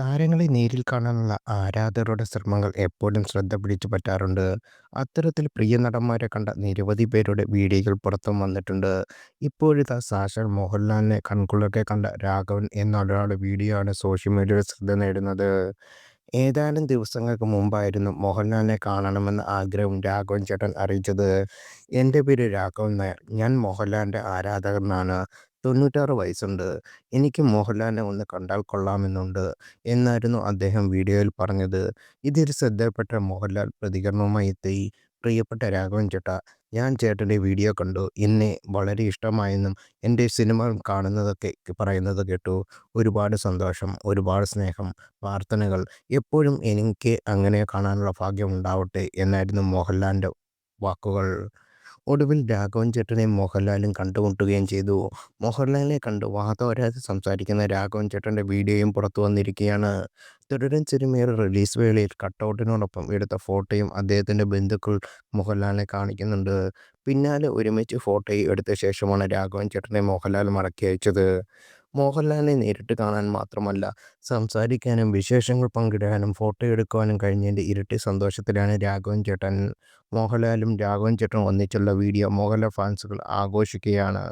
താരങ്ങളെ നേരിൽ കാണാനുള്ള ആരാധകരുടെ ശ്രമങ്ങൾ എപ്പോഴും ശ്രദ്ധ പിടിച്ചു പറ്റാറുണ്ട്. അത്തരത്തിൽ പ്രിയ നടന്മാരെ കണ്ട നിരവധി പേരുടെ വീഡിയോകൾ പുറത്തും വന്നിട്ടുണ്ട്. ഇപ്പോഴിതാ സാക്ഷാൽ മോഹൻലാലിനെ കൺകുളിർക്കെ കണ്ട രാഘവൻ എന്നൊരാളുടെ വീഡിയോ ആണ് സോഷ്യൽ മീഡിയയിൽ ശ്രദ്ധ നേടുന്നത്. ഏതാനും ദിവസങ്ങൾക്ക് മുമ്പായിരുന്നു മോഹൻലാലിനെ കാണണമെന്ന ആഗ്രഹം രാഘവൻ ചേട്ടൻ അറിയിച്ചത്. "എൻ്റെ പേര് രാഘവൻ നായർ. ഞാൻ മോഹൻലാലിൻ്റെ ആരാധകനാണ്. 96 വയസ്സുണ്ട്. എനിക്ക് മോഹൻലാലിനെ ഒന്ന് കണ്ടാൽ കൊള്ളാമെന്നുണ്ട്" എന്നായിരുന്നു അദ്ദേഹം വീഡിയോയിൽ പറഞ്ഞത്. ഇതിൽ ശ്രദ്ധയിൽപ്പെട്ട മോഹൻലാൽ പ്രതികരണവുമായി എത്തി. "പ്രിയപ്പെട്ട രാഘവൻ ചേട്ടാ, ഞാൻ ചേട്ടൻ്റെ വീഡിയോ കണ്ടു. എന്നെ വളരെ ഇഷ്ടമായെന്നും എൻ്റെ സിനിമകൾ കാണുന്നതൊക്കെ പറയുന്നത് കേട്ടു. ഒരുപാട് സന്തോഷം, ഒരുപാട് സ്നേഹം, പ്രാർത്ഥനകൾ. എപ്പോഴും എനിക്ക് അങ്ങനെ കാണാനുള്ള ഭാഗ്യം ഉണ്ടാവട്ടെ" എന്നായിരുന്നു മോഹൻലാലിൻ്റെ വാക്കുകൾ. ഒടുവിൽ രാഘവൻ ചേട്ടനെയും മോഹൻലാലും കണ്ടുമുട്ടുകയും ചെയ്തു. മോഹൻലാലിനെ കണ്ട് വാതോരാതെ സംസാരിക്കുന്ന രാഘവൻ ചേട്ടൻ്റെ വീഡിയോയും പുറത്തു വന്നിരിക്കുകയാണ്. തുടരും സിനിമയുടെ റിലീസ് വേളയിൽ കട്ടൗട്ടിനോടൊപ്പം എടുത്ത ഫോട്ടോയും അദ്ദേഹത്തിൻ്റെ ബന്ധുക്കൾ മോഹൻലാലിനെ കാണിക്കുന്നുണ്ട്. പിന്നാലെ ഒരുമിച്ച് ഫോട്ടോയും എടുത്ത ശേഷമാണ് രാഘവൻ ചേട്ടനെ മോഹൻലാൽ മടക്കി അയച്ചത്. മോഹൻലാലിനെ നേരിട്ട് കാണാൻ മാത്രമല്ല, സംസാരിക്കാനും വിശേഷങ്ങൾ പങ്കിടാനും ഫോട്ടോ എടുക്കുവാനും കഴിഞ്ഞതിൻ്റെ ഇരട്ടി സന്തോഷത്തിലാണ് രാഘവൻ ചേട്ടൻ. മോഹൻലാലും രാഘവൻ ചേട്ടനും ഒന്നിച്ചുള്ള വീഡിയോ മോഹൻലാൽ ഫാൻസുകൾ ആഘോഷിക്കുകയാണ്.